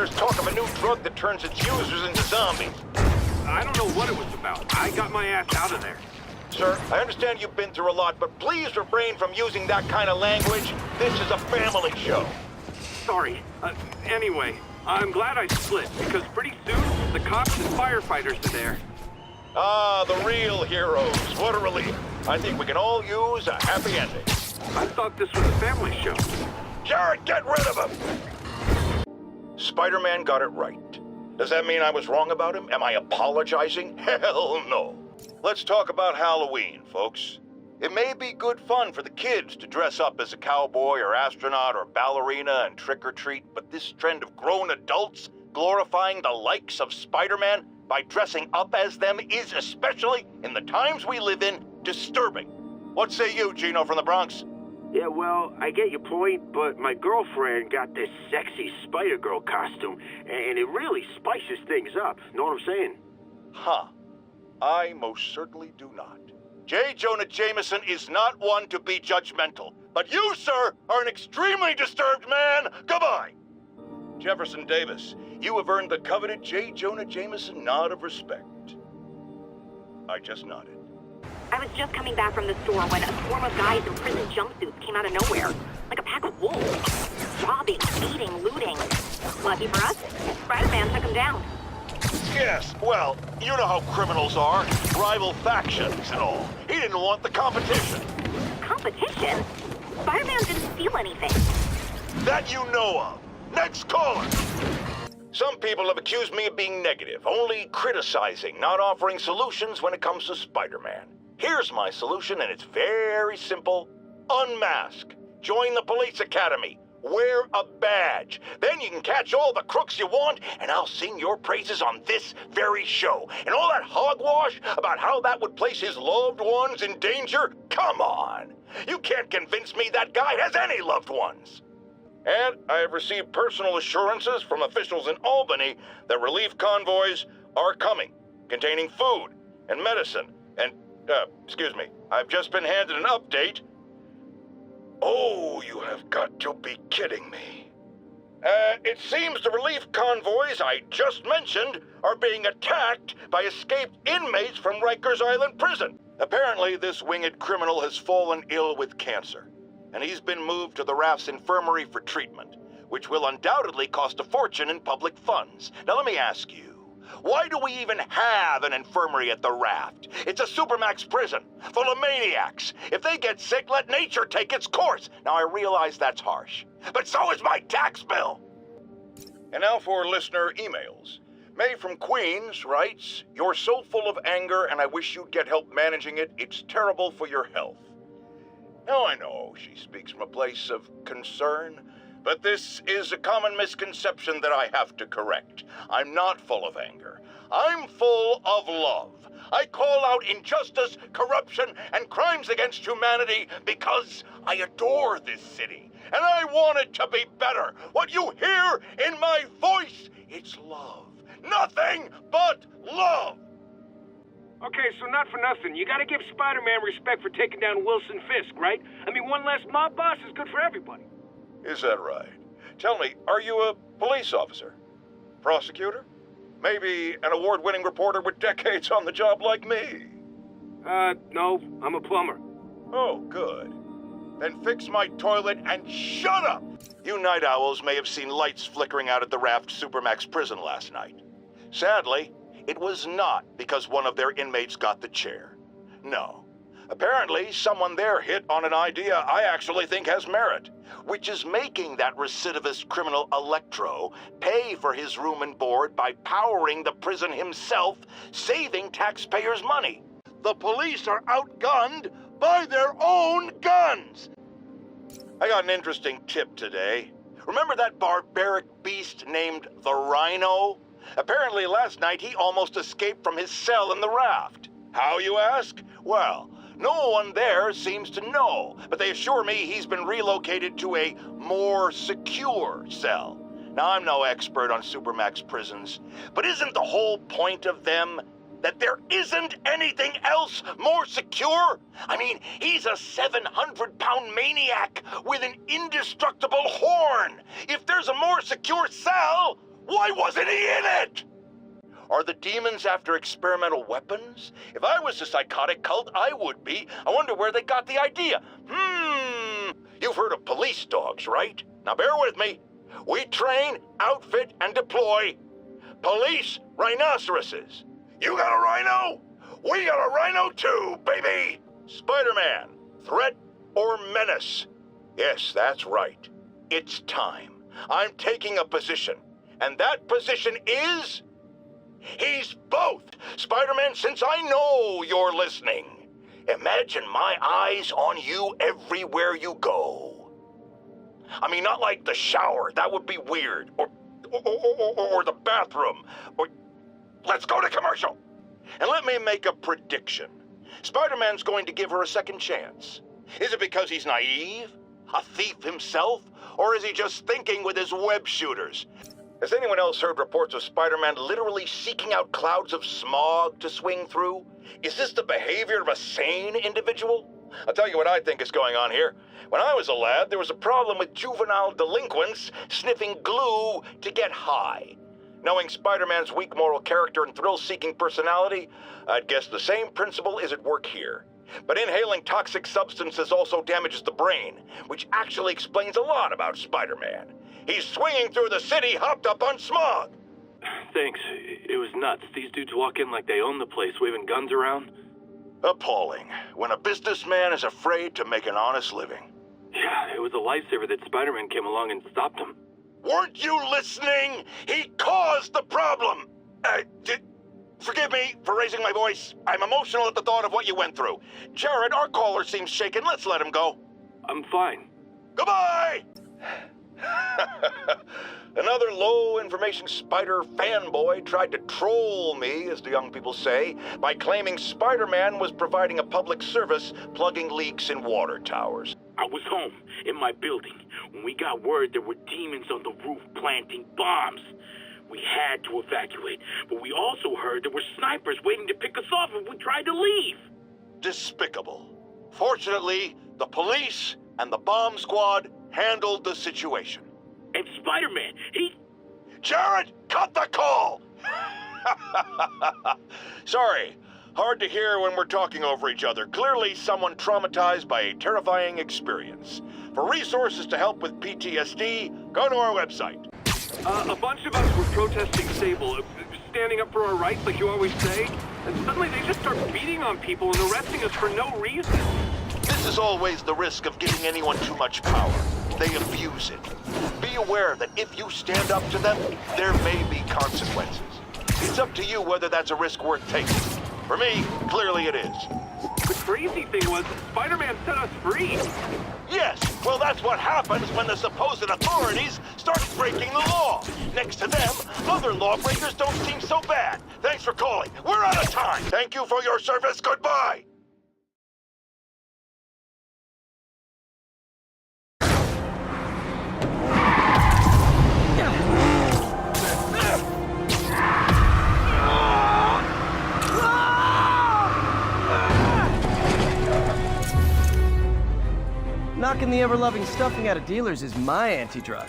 there's talk of a new drug that turns its users into zombies. I don't know what it was about. I got my ass out of there. Sir, I understand you've been through a lot, but please refrain from using that kind of language. This is a family show. Sorry. Anyway, I'm glad I split, because pretty soon, the cops and firefighters are there. Ah, the real heroes. What a relief. I think we can all use a happy ending. I thought this was a family show. Jared, get rid of him! Spider-Man got it right. Does that mean I was wrong about him? Am I apologizing? Hell no. Let's talk about Halloween, folks. It may be good fun for the kids to dress up as a cowboy or astronaut or ballerina and trick-or-treat, but this trend of grown adults glorifying the likes of Spider-Man by dressing up as them is, especially in the times we live in, disturbing. What say you, Gino from the Bronx? Yeah, well, I get your point, but my girlfriend got this sexy Spider-Girl costume, and it really spices things up. Know what I'm saying? Huh. I most certainly do not. J. Jonah Jameson is not one to be judgmental, but you, sir, are an extremely disturbed man. Goodbye. Jefferson Davis, you have earned the coveted J. Jonah Jameson nod of respect. I just nodded. I was just coming back from the store when a swarm of guys in prison jumpsuits came out of nowhere, like a pack of wolves. Robbing, beating, looting. Lucky for us, Spider-Man took them down. Yes, well, you know how criminals are. Rival factions and all. He didn't want the competition. Competition? Spider-Man didn't steal anything. That you know of. Next caller. Some people have accused me of being negative, only criticizing, not offering solutions when it comes to Spider-Man. Here's my solution, and it's very simple. Unmask. Join the police academy. Wear a badge. Then you can catch all the crooks you want, and I'll sing your praises on this very show. And all that hogwash about how that would place his loved ones in danger? Come on. You can't convince me that guy has any loved ones. And I have received personal assurances from officials in Albany that relief convoys are coming, containing food and medicine. And, excuse me, I've just been handed an update. Oh, you have got to be kidding me. It seems the relief convoys I just mentioned are being attacked by escaped inmates from Rikers Island Prison. Apparently, this winged criminal has fallen ill with cancer, and he's been moved to the Raft's infirmary for treatment, which will undoubtedly cost a fortune in public funds. Now let me ask you, why do we even have an infirmary at the Raft? It's a supermax prison, full of maniacs. If they get sick, let nature take its course. Now I realize that's harsh, but so is my tax bill. And now for listener emails. May from Queens writes, "You're so full of anger and I wish you'd get help managing it. It's terrible for your health." Now I know she speaks from a place of concern, but this is a common misconception that I have to correct. I'm not full of anger. I'm full of love. I call out injustice, corruption, and crimes against humanity because I adore this city, and I want it to be better. What you hear in my voice, it's love. Nothing but love. Okay, so not for nothing. You gotta give Spider-Man respect for taking down Wilson Fisk, right? I mean, one less mob boss is good for everybody. Is that right? Tell me, are you a police officer? Prosecutor? Maybe an award-winning reporter with decades on the job like me? No, I'm a plumber. Oh, good. Then fix my toilet and shut up! You night owls may have seen lights flickering out at the Raft Supermax prison last night. Sadly, it was not because one of their inmates got the chair. No. Apparently, someone there hit on an idea I actually think has merit, which is making that recidivist criminal Electro pay for his room and board by powering the prison himself, saving taxpayers' money. The police are outgunned by their own guns! I got an interesting tip today. Remember that barbaric beast named the Rhino? Apparently last night he almost escaped from his cell in the Raft. How, you ask? Well, no one there seems to know, but they assure me he's been relocated to a more secure cell. Now, I'm no expert on Supermax prisons, but isn't the whole point of them that there isn't anything else more secure? I mean, he's a 700-pound maniac with an indestructible horn. If there's a more secure cell, Why wasn't he in it? Are the demons after experimental weapons? If I was a psychotic cult, I would be. I wonder where they got the idea. You've heard of police dogs, right? Now bear with me. We train, outfit, and deploy police rhinoceroses. You got a rhino? We got a rhino too, baby! Spider-Man, threat or menace? Yes, that's right. It's time. I'm taking a position. And that position is... he's both. Spider-Man, since I know you're listening, imagine my eyes on you everywhere you go. I mean, not like the shower. That would be weird. Or the bathroom. Or let's go to commercial. And let me make a prediction. Spider-Man's going to give her a second chance. Is it because he's naive? A thief himself? Or is he just thinking with his web shooters? Has anyone else heard reports of Spider-Man literally seeking out clouds of smog to swing through? Is this the behavior of a sane individual? I'll tell you what I think is going on here. When I was a lad, there was a problem with juvenile delinquents sniffing glue to get high. Knowing Spider-Man's weak moral character and thrill-seeking personality, I'd guess the same principle is at work here. But inhaling toxic substances also damages the brain, which actually explains a lot about Spider-Man. He's swinging through the city hopped up on smog. Thanks. It was nuts. These dudes walk in like they own the place, waving guns around. Appalling. When a businessman is afraid to make an honest living. Yeah, it was a lifesaver that Spider-Man came along and stopped him. Weren't you listening? He caused the problem. Forgive me for raising my voice. I'm emotional at the thought of what you went through. Jared, our caller seems shaken. Let's let him go. I'm fine. Goodbye! Another low-information spider fanboy tried to troll me, as the young people say, by claiming Spider-Man was providing a public service plugging leaks in water towers. I was home, in my building, when we got word there were demons on the roof planting bombs. We had to evacuate, but we also heard there were snipers waiting to pick us off if we tried to leave. Despicable. Fortunately, the police and the bomb squad handled the situation. And Spider-Man, Jared, cut the call! Sorry, hard to hear when we're talking over each other. Clearly someone traumatized by a terrifying experience. For resources to help with PTSD, go to our website. A bunch of us were protesting Sable, standing up for our rights like you always say, and suddenly they just start beating on people and arresting us for no reason. This is always the risk of giving anyone too much power. They abuse it. Be aware that if you stand up to them, there may be consequences. It's up to you whether that's a risk worth taking. For me, clearly it is. The crazy thing was, Spider-Man set us free. Yes, well that's what happens when the supposed authorities start breaking the law. Next to them, other lawbreakers don't seem so bad. Thanks for calling. We're out of time. Thank you for your service. Goodbye. Knocking the ever-loving stuffing out of dealers is my anti-drug.